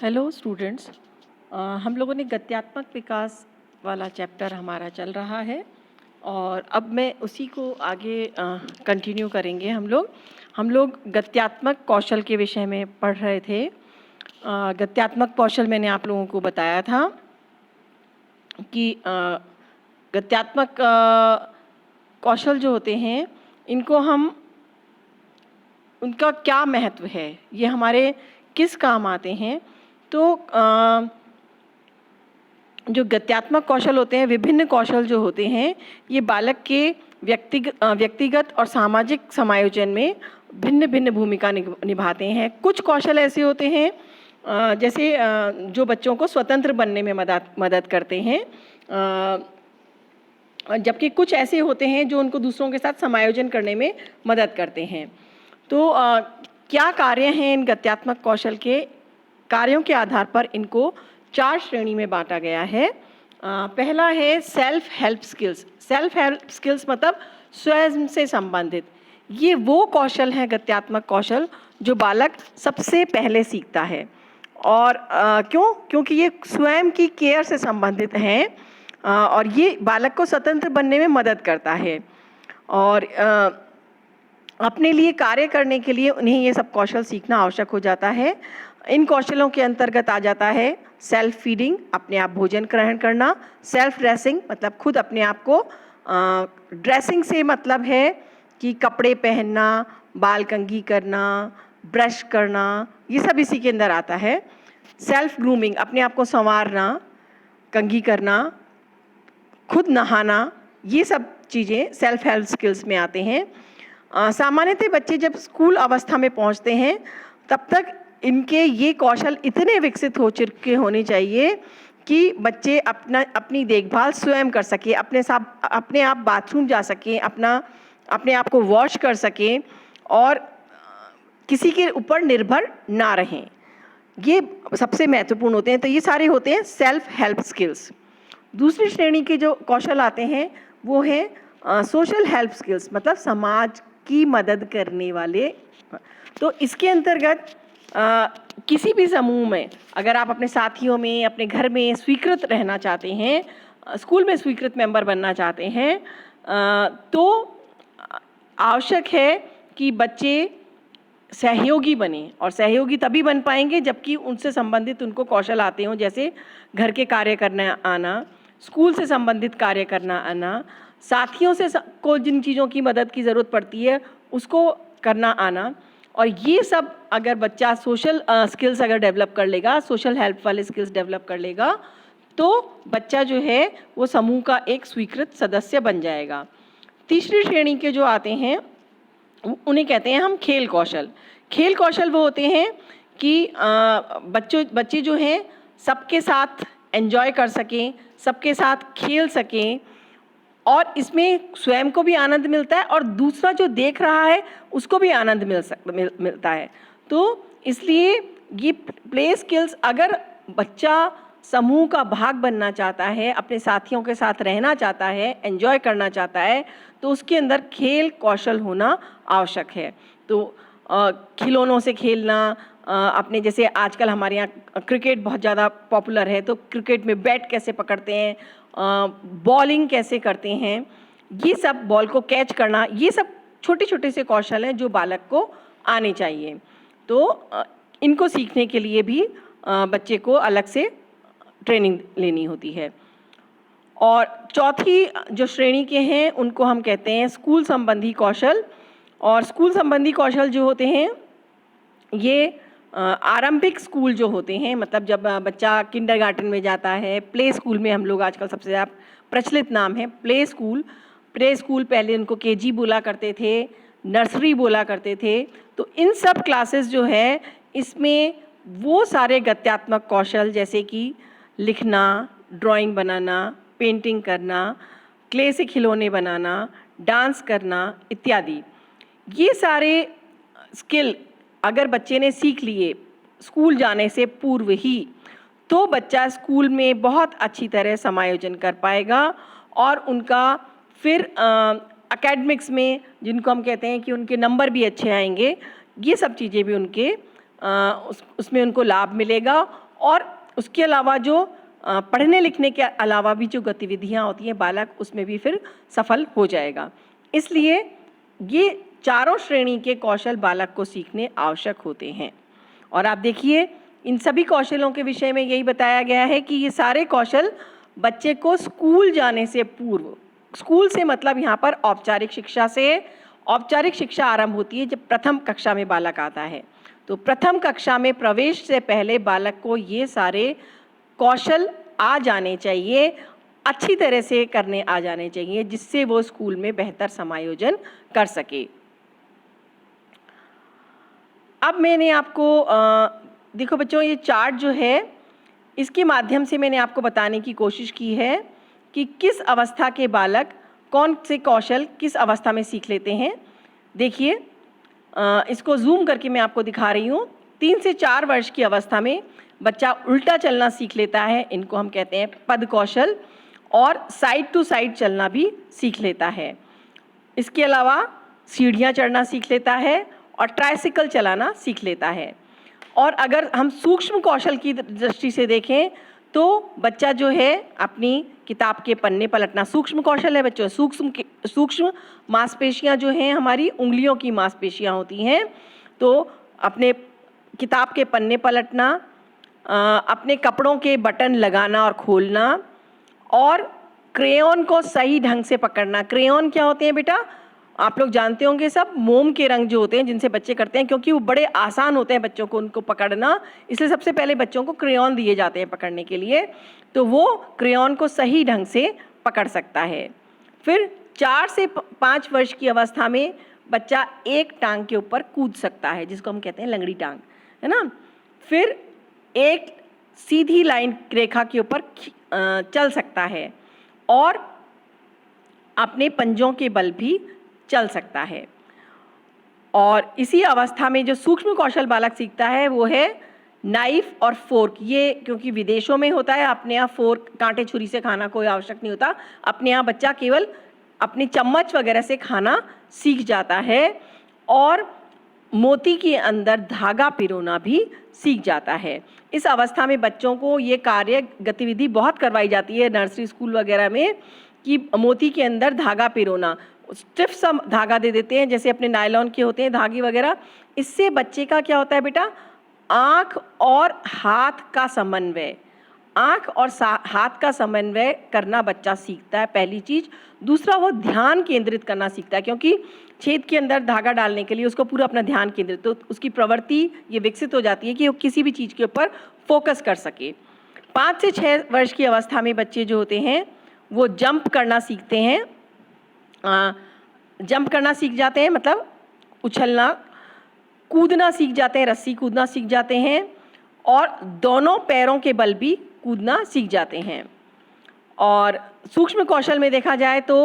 Hello students. हम लोगों ने गत्यात्मक विकास वाला चैप्टर हमारा चल रहा है और अब मैं उसी को आगे कंटिन्यू करेंगे। हम लोग गत्यात्मक कौशल के विषय में पढ़ रहे थे। गत्यात्मक कौशल मैंने आप लोगों को बताया था कि गत्यात्मक कौशल जो होते हैं इनको हम उनका क्या महत्व है, ये हमारे किस काम आते हैं। तो जो गत्यात्मक कौशल होते हैं, विभिन्न कौशल जो होते हैं, ये बालक के व्यक्तिगत और सामाजिक समायोजन में भिन्न भिन्न भूमिका निभाते हैं। कुछ कौशल ऐसे होते हैं जैसे जो बच्चों को स्वतंत्र बनने में मदद करते हैं, जबकि कुछ ऐसे होते हैं जो उनको दूसरों के साथ समायोजन करने में मदद करते हैं। तो क्या कार्य हैं इन गत्यात्मक कौशल के? कार्यों के आधार पर इनको 4 श्रेणी में बांटा गया है। पहला है self help skills. Self help skills मतलब स्वयं से संबंधित। ये वो कौशल हैं, गत्यात्मक कौशल, जो बालक सबसे पहले सीखता है। और क्योंकि ये स्वयं की केयर से संबंधित हैं और ये बालक को स्वतंत्र बनने में मदद करता है और अपने लिए कार्य करने के लिए उन्हें ये सब कौशल सीखना आवश्यक हो जाता है। इन कौशलों के अंतर्गत आ जाता है सेल्फ फीडिंग, अपने आप भोजन ग्रहण करना। सेल्फ ड्रेसिंग मतलब खुद अपने आप को, ड्रेसिंग से मतलब है कि कपड़े पहनना, बाल कंघी करना, ब्रश करना, ये सब इसी के अंदर आता है। सेल्फ ग्रूमिंग अपने आप को संवारना, कंघी करना, खुद नहाना, ये सब चीज़ें सेल्फ हेल्प स्किल्स में आते हैं। सामान्यतः बच्चे जब स्कूल अवस्था में पहुंचते हैं तब तक इनके ये कौशल इतने विकसित हो चुके होने चाहिए कि बच्चे अपनी देखभाल स्वयं कर सकें, अपने आप बाथरूम जा सकें, अपने आप को वॉश कर सकें और किसी के ऊपर निर्भर ना रहें। ये सबसे महत्वपूर्ण होते हैं। तो ये सारे होते हैं सेल्फ हेल्प स्किल्स। दूसरी श्रेणी के जो कौशल आते हैं वो है सोशल हेल्प स्किल्स, मतलब समाज की मदद करने वाले। तो इसके अंतर्गत किसी भी समूह में अगर आप अपने साथियों में, अपने घर में स्वीकृत रहना चाहते हैं, स्कूल में स्वीकृत मेंबर बनना चाहते हैं, तो आवश्यक है कि बच्चे सहयोगी बने। और सहयोगी तभी बन पाएंगे जबकि उनसे संबंधित उनको कौशल आते हों, जैसे घर के कार्य करना आना, स्कूल से संबंधित कार्य करना आना, साथियों से को जिन चीज़ों की मदद की ज़रूरत पड़ती है उसको करना आना। और ये सब अगर बच्चा सोशल स्किल्स अगर डेवलप कर लेगा, सोशल हेल्प वाले स्किल्स डेवलप कर लेगा, तो बच्चा जो है वो समूह का एक स्वीकृत सदस्य बन जाएगा। तीसरी श्रेणी के जो आते हैं उन्हें कहते हैं हम खेल कौशल। खेल कौशल वो होते हैं कि बच्चे जो हैं सबके साथ एंजॉय कर सकें, सबके साथ खेल सकें और इसमें स्वयं को भी आनंद मिलता है और दूसरा जो देख रहा है उसको भी आनंद मिलता है। तो इसलिए ये प्ले स्किल्स, अगर बच्चा समूह का भाग बनना चाहता है, अपने साथियों के साथ रहना चाहता है, एंजॉय करना चाहता है, तो उसके अंदर खेल कौशल होना आवश्यक है। तो खिलौनों से खेलना, अपने जैसे आजकल हमारे यहाँ क्रिकेट बहुत ज़्यादा पॉपुलर है, तो क्रिकेट में बैट कैसे पकड़ते हैं, बॉलिंग कैसे करते हैं, ये सब, बॉल को कैच करना, ये सब छोटे छोटे से कौशल हैं जो बालक को आने चाहिए। तो इनको सीखने के लिए भी बच्चे को अलग से ट्रेनिंग लेनी होती है। और चौथी जो श्रेणी के हैं उनको हम कहते हैं स्कूल संबंधी कौशल। और स्कूल संबंधी कौशल जो होते हैं ये आरंभिक स्कूल जो होते हैं, मतलब जब बच्चा किंडरगार्टन में जाता है, प्ले स्कूल में हम लोग आजकल सबसे ज़्यादा प्रचलित नाम है प्ले स्कूल। प्ले स्कूल पहले उनको केजी बोला करते थे, नर्सरी बोला करते थे। तो इन सब क्लासेस जो है इसमें वो सारे गत्यात्मक कौशल जैसे कि लिखना, ड्राइंग बनाना, पेंटिंग करना, क्ले से खिलौने बनाना, डांस करना इत्यादि, ये सारे स्किल अगर बच्चे ने सीख लिए स्कूल जाने से पूर्व ही, तो बच्चा स्कूल में बहुत अच्छी तरह समायोजन कर पाएगा और उनका फिर एकेडमिक्स में, जिनको हम कहते हैं कि उनके नंबर भी अच्छे आएंगे, ये सब चीज़ें भी उनके उसमें उनको लाभ मिलेगा और उसके अलावा जो पढ़ने लिखने के अलावा भी जो गतिविधियाँ होती हैं बालक उसमें भी फिर सफल हो जाएगा। इसलिए ये चारों श्रेणी के कौशल बालक को सीखने आवश्यक होते हैं। और आप देखिए इन सभी कौशलों के विषय में यही बताया गया है कि ये सारे कौशल बच्चे को स्कूल जाने से पूर्व, स्कूल से मतलब यहाँ पर औपचारिक शिक्षा से, औपचारिक शिक्षा आरंभ होती है जब प्रथम कक्षा में बालक आता है। तो प्रथम कक्षा में प्रवेश से पहले बालक को ये सारे कौशल आ जाने चाहिए, अच्छी तरह से करने आ जाने चाहिए, जिससे वो स्कूल में बेहतर समायोजन कर सके। अब मैंने आपको देखो बच्चों, ये चार्ट जो है इसके माध्यम से मैंने आपको बताने की कोशिश की है कि किस अवस्था के बालक कौन से कौशल किस अवस्था में सीख लेते हैं। देखिए इसको जूम करके मैं आपको दिखा रही हूँ। 3 से 4 वर्ष की अवस्था में बच्चा उल्टा चलना सीख लेता है, इनको हम कहते हैं पद कौशल, और साइड टू साइड चलना भी सीख लेता है। इसके अलावा सीढ़ियाँ चढ़ना सीख लेता है और ट्राइसिकल चलाना सीख लेता है। और अगर हम सूक्ष्म कौशल की दृष्टि से देखें तो बच्चा जो है अपनी किताब के पन्ने पलटना सूक्ष्म कौशल है बच्चों। सूक्ष्म मांसपेशियां जो हैं हमारी उंगलियों की मांसपेशियां होती हैं, तो अपने किताब के पन्ने पलटना, अपने कपड़ों के बटन लगाना और खोलना, और क्रेयॉन को सही ढंग से पकड़ना। क्रेयॉन क्या होते हैं बेटा, आप लोग जानते होंगे सब, मोम के रंग जो होते हैं जिनसे बच्चे करते हैं, क्योंकि वो बड़े आसान होते हैं बच्चों को उनको पकड़ना, इसलिए सबसे पहले बच्चों को क्रेयॉन दिए जाते हैं पकड़ने के लिए, तो वो क्रेयॉन को सही ढंग से पकड़ सकता है। फिर 4 से 5 वर्ष की अवस्था में बच्चा एक टांग के ऊपर कूद सकता है, जिसको हम कहते हैं लंगड़ी टांग, है ना। फिर एक सीधी लाइन रेखा के ऊपर चल सकता है और अपने पंजों के बल भी चल सकता है। और इसी अवस्था में जो सूक्ष्म कौशल बालक सीखता है वो है नाइफ और फोर्क। ये क्योंकि विदेशों में होता है, अपने यहाँ फोर्क कांटे छुरी से खाना कोई आवश्यक नहीं होता, अपने यहाँ बच्चा केवल अपनी चम्मच वगैरह से खाना सीख जाता है, और मोती के अंदर धागा पिरोना भी सीख जाता है। इस अवस्था में बच्चों को ये कार्य गतिविधि बहुत करवाई जाती है नर्सरी स्कूल वगैरह में, कि मोती के अंदर धागा पिरोना। स्टिफ सा धागा दे देते हैं, जैसे अपने नायलॉन के होते हैं धागे वगैरह। इससे बच्चे का क्या होता है बेटा, आँख और हाथ का समन्वय, आँख और हाथ का समन्वय करना बच्चा सीखता है, पहली चीज़। दूसरा, वो ध्यान केंद्रित करना सीखता है, क्योंकि छेद के अंदर धागा डालने के लिए उसको पूरा अपना ध्यान केंद्रित, तो उसकी प्रवृत्ति ये विकसित हो जाती है कि वो किसी भी चीज़ के ऊपर फोकस कर सके। 5 से 6 वर्ष की अवस्था में बच्चे जो होते हैं वो जंप करना सीखते हैं, जंप करना सीख जाते हैं, मतलब उछलना, कूदना सीख जाते हैं, रस्सी कूदना सीख जाते हैं, और दोनों पैरों के बल भी कूदना सीख जाते हैं। और सूक्ष्म कौशल में देखा जाए तो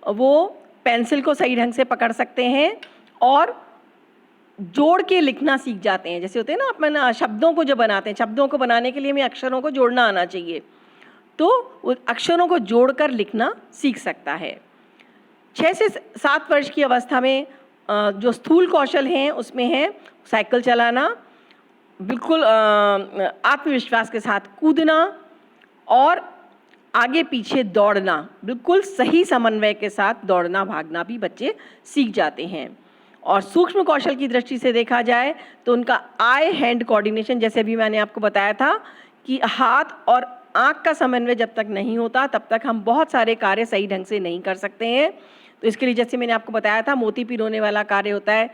वो पेंसिल को सही ढंग से पकड़ सकते हैं और जोड़ के लिखना सीख जाते हैं। जैसे होते हैं ना, अपन शब्दों को जो बनाते हैं, शब्दों को बनाने के लिए हमें अक्षरों को जोड़ना आना चाहिए, तो उन अक्षरों को जोड़कर लिखना सीख सकता है। 6 से 7 वर्ष की अवस्था में जो स्थूल कौशल हैं उसमें है साइकिल चलाना, बिल्कुल आत्मविश्वास के साथ कूदना और आगे पीछे दौड़ना, बिल्कुल सही समन्वय के साथ दौड़ना भागना भी बच्चे सीख जाते हैं। और सूक्ष्म कौशल की दृष्टि से देखा जाए तो उनका आई हैंड कोऑर्डिनेशन, जैसे अभी मैंने आपको बताया था कि हाथ और आँख का समन्वय जब तक नहीं होता तब तक हम बहुत सारे कार्य सही ढंग से नहीं कर सकते हैं। तो इसके लिए जैसे मैंने आपको बताया था, मोती पिरोने वाला कार्य होता है।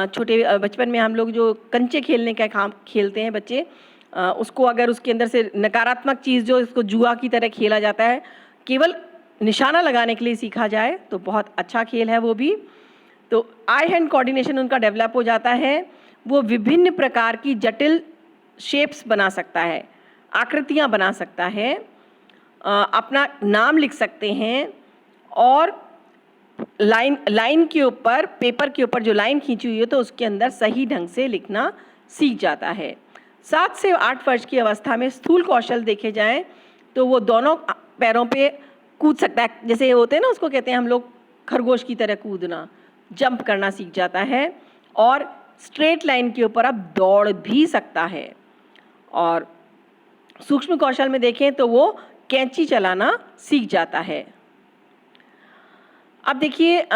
छोटे बचपन में हम लोग जो कंचे खेलने का काम खेलते हैं बच्चे, उसको अगर उसके अंदर से नकारात्मक चीज़ जो इसको जुआ की तरह खेला जाता है, केवल निशाना लगाने के लिए सीखा जाए तो बहुत अच्छा खेल है वो भी। तो आई हैंड कोऑर्डिनेशन उनका डेवलप हो जाता है, वो विभिन्न प्रकार की जटिल शेप्स बना सकता है, आकृतियाँ बना सकता है, अपना नाम लिख सकते हैं, और लाइन के ऊपर, पेपर के ऊपर जो लाइन खींची हुई है तो उसके अंदर सही ढंग से लिखना सीख जाता है। 7 से 8 वर्ष की अवस्था में स्थूल कौशल देखे जाएं तो वो दोनों पैरों पे कूद सकता है, जैसे होते हैं ना, उसको कहते हैं हम लोग खरगोश की तरह कूदना, जंप करना सीख जाता है, और स्ट्रेट लाइन के ऊपर अब दौड़ भी सकता है। और सूक्ष्म कौशल में देखें तो वो कैंची चलाना सीख जाता है। अब देखिए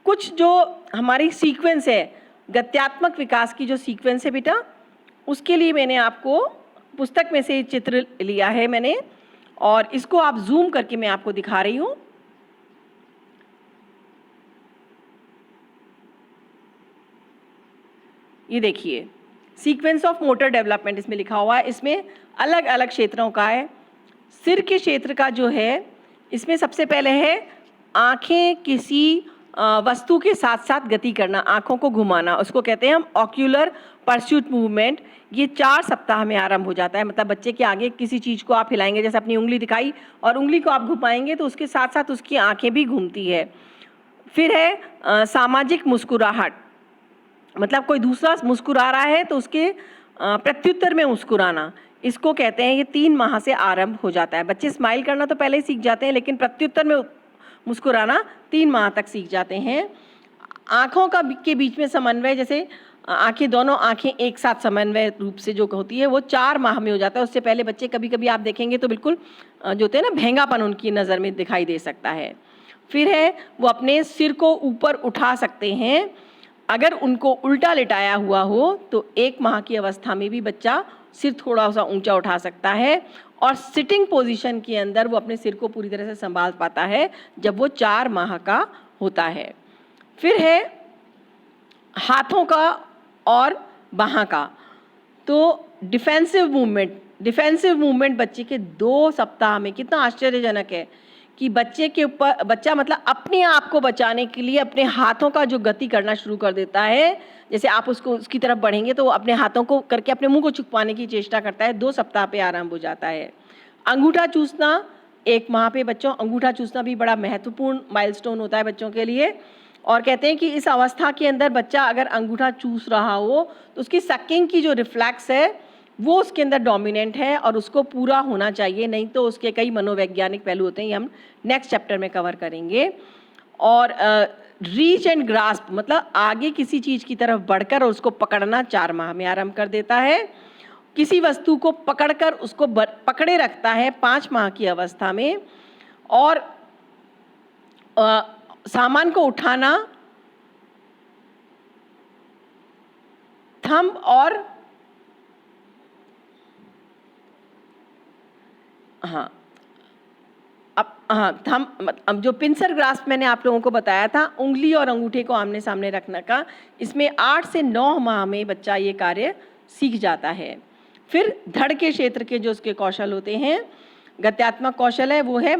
कुछ जो हमारी सीक्वेंस है, गत्यात्मक विकास की जो सीक्वेंस है बेटा, उसके लिए मैंने आपको पुस्तक में से चित्र लिया है मैंने, और इसको आप जूम करके मैं आपको दिखा रही हूँ। ये देखिए सीक्वेंस ऑफ मोटर डेवलपमेंट इसमें लिखा हुआ है। इसमें अलग अलग क्षेत्रों का है। सिर के क्षेत्र का जो है, इसमें सबसे पहले है आंखें किसी वस्तु के साथ साथ गति करना, आंखों को घुमाना, उसको कहते हैं हम ऑक्यूलर परस्यूट मूवमेंट। ये 4 सप्ताह में आरंभ हो जाता है। मतलब बच्चे के आगे किसी चीज़ को आप हिलाएंगे, जैसे अपनी उंगली दिखाई और उंगली को आप घुमाएंगे तो उसके साथ साथ उसकी आंखें भी घूमती है। फिर है सामाजिक मुस्कुराहट, मतलब कोई दूसरा मुस्कुरा रहा है तो उसके प्रत्युत्तर में मुस्कुराना, इसको कहते हैं। ये 3 माह से आरंभ हो जाता है। बच्चे स्माइल करना तो पहले ही सीख जाते हैं, लेकिन प्रत्युत्तर में मुस्कुराना 3 माह तक सीख जाते हैं। आँखों का के बीच में समन्वय, जैसे आँखें, दोनों आँखें एक साथ समन्वय रूप से जो होती है, वो 4 माह में हो जाता है। उससे पहले बच्चे कभी कभी आप देखेंगे तो बिल्कुल जो होते हैं ना, भेंगापन उनकी नज़र में दिखाई दे सकता है। फिर है वो अपने सिर को ऊपर उठा सकते हैं। अगर उनको उल्टा लिटाया हुआ हो तो 1 माह की अवस्था में भी बच्चा सिर थोड़ा सा ऊंचा उठा सकता है, और सिटिंग पोजीशन के अंदर वो अपने सिर को पूरी तरह से संभाल पाता है जब वो 4 माह का होता है। फिर है हाथों का और बाਹਾਂ का। तो डिफेंसिव मूवमेंट बच्चे के 2 सप्ताह में, कितना आश्चर्यजनक है कि बच्चा मतलब अपने आप को बचाने के लिए अपने हाथों का जो गति करना शुरू कर देता है। जैसे आप उसकी तरफ बढ़ेंगे तो वो अपने हाथों को करके अपने मुंह को छुपाने की चेष्टा करता है। 2 सप्ताह पे आरंभ हो जाता है। अंगूठा चूसना 1 माह पे बच्चों, अंगूठा चूसना भी बड़ा महत्वपूर्ण माइलस्टोन होता है बच्चों के लिए। और कहते हैं कि इस अवस्था के अंदर बच्चा अगर अंगूठा चूस रहा हो तो उसकी सकिंग की जो रिफ्लेक्स है वो उसके अंदर डोमिनेंट है और उसको पूरा होना चाहिए, नहीं तो उसके कई मनोवैज्ञानिक पहलू होते हैं, ये हम नेक्स्ट चैप्टर में कवर करेंगे। और रीच एंड ग्रास्प, मतलब आगे किसी चीज़ की तरफ बढ़कर और उसको पकड़ना 4 माह में आरंभ कर देता है। किसी वस्तु को पकड़कर उसको पकड़े रखता है 5 माह की अवस्था में। और सामान को उठाना थंब और अब जो पिंसर ग्रास्प मैंने आप लोगों को बताया था, उंगली और अंगूठे को आमने सामने रखने का, इसमें 8 से 9 माह में बच्चा ये कार्य सीख जाता है। फिर धड़ के क्षेत्र के जो उसके कौशल होते हैं, गत्यात्मक कौशल है, वो है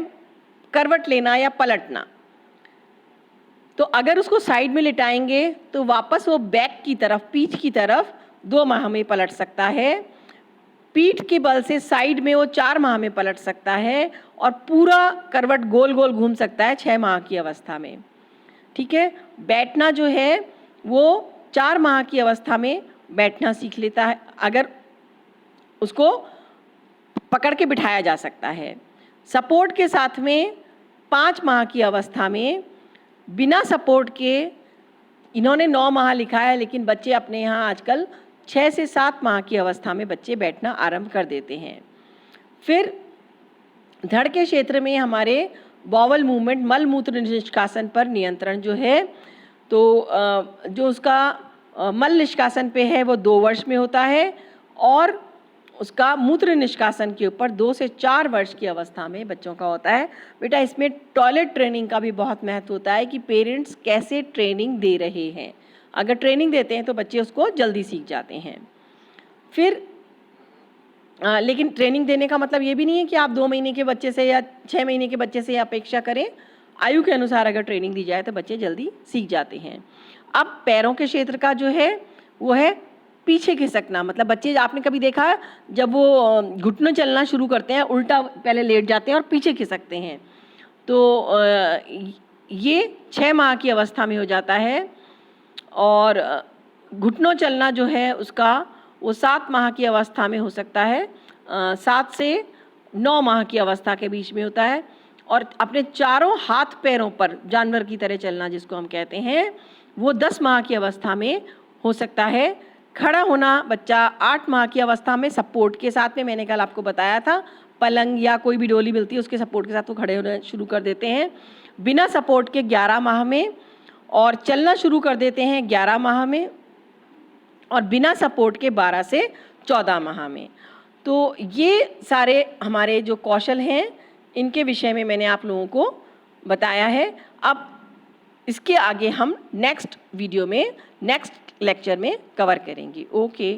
करवट लेना या पलटना। तो अगर उसको साइड में लिटाएंगे तो वापस वो बैक की तरफ, पीठ की तरफ 2 माह में पलट सकता है। पीठ के बल से साइड में वो 4 माह में पलट सकता है, और पूरा करवट गोल गोल घूम सकता है 6 माह की अवस्था में। ठीक है। बैठना जो है वो 4 माह की अवस्था में बैठना सीख लेता है, अगर उसको पकड़ के बिठाया जा सकता है। सपोर्ट के साथ में 5 माह की अवस्था में, बिना सपोर्ट के, इन्होंने 9 माह लिखा है लेकिन बच्चे अपने यहाँ आजकल 6 से 7 माह की अवस्था में बच्चे बैठना आरंभ कर देते हैं। फिर धड़ के क्षेत्र में हमारे बॉवल मूवमेंट, मल मूत्र निष्कासन पर नियंत्रण जो है, तो जो उसका मल निष्कासन पे है वो 2 वर्ष में होता है, और उसका मूत्र निष्कासन के ऊपर 2 से 4 वर्ष की अवस्था में बच्चों का होता है। बेटा इसमें टॉयलेट ट्रेनिंग का भी बहुत महत्व होता है कि पेरेंट्स कैसे ट्रेनिंग दे रहे हैं। अगर ट्रेनिंग देते हैं तो बच्चे उसको जल्दी सीख जाते हैं। फिर लेकिन ट्रेनिंग देने का मतलब ये भी नहीं है कि आप 2 महीने के बच्चे से या 6 महीने के बच्चे से अपेक्षा करें। आयु के अनुसार अगर ट्रेनिंग दी जाए तो बच्चे जल्दी सीख जाते हैं। अब पैरों के क्षेत्र का जो है वो है पीछे खिसकना। मतलब बच्चे, आपने कभी देखा है जब वो घुटनों चलना शुरू करते हैं, उल्टा पहले लेट जाते हैं और पीछे खिसकते हैं, तो ये 6 माह की अवस्था में हो जाता है। और घुटनों चलना जो है उसका वो 7 माह की अवस्था में हो सकता है, 7 से 9 माह की अवस्था के बीच में होता है। और अपने चारों हाथ पैरों पर जानवर की तरह चलना जिसको हम कहते हैं, वो 10 माह की अवस्था में हो सकता है। खड़ा होना बच्चा 8 माह की अवस्था में सपोर्ट के साथ में, मैंने कल आपको बताया था, पलंग या कोई भी डोली मिलती है उसके सपोर्ट के साथ वो खड़े होना शुरू कर देते हैं। बिना सपोर्ट के 11 माह में, और चलना शुरू कर देते हैं 11 माह में, और बिना सपोर्ट के 12 से 14 माह में। तो ये सारे हमारे जो कौशल हैं इनके विषय में मैंने आप लोगों को बताया है। अब इसके आगे हम नेक्स्ट वीडियो में, नेक्स्ट लेक्चर में कवर करेंगे। ओके।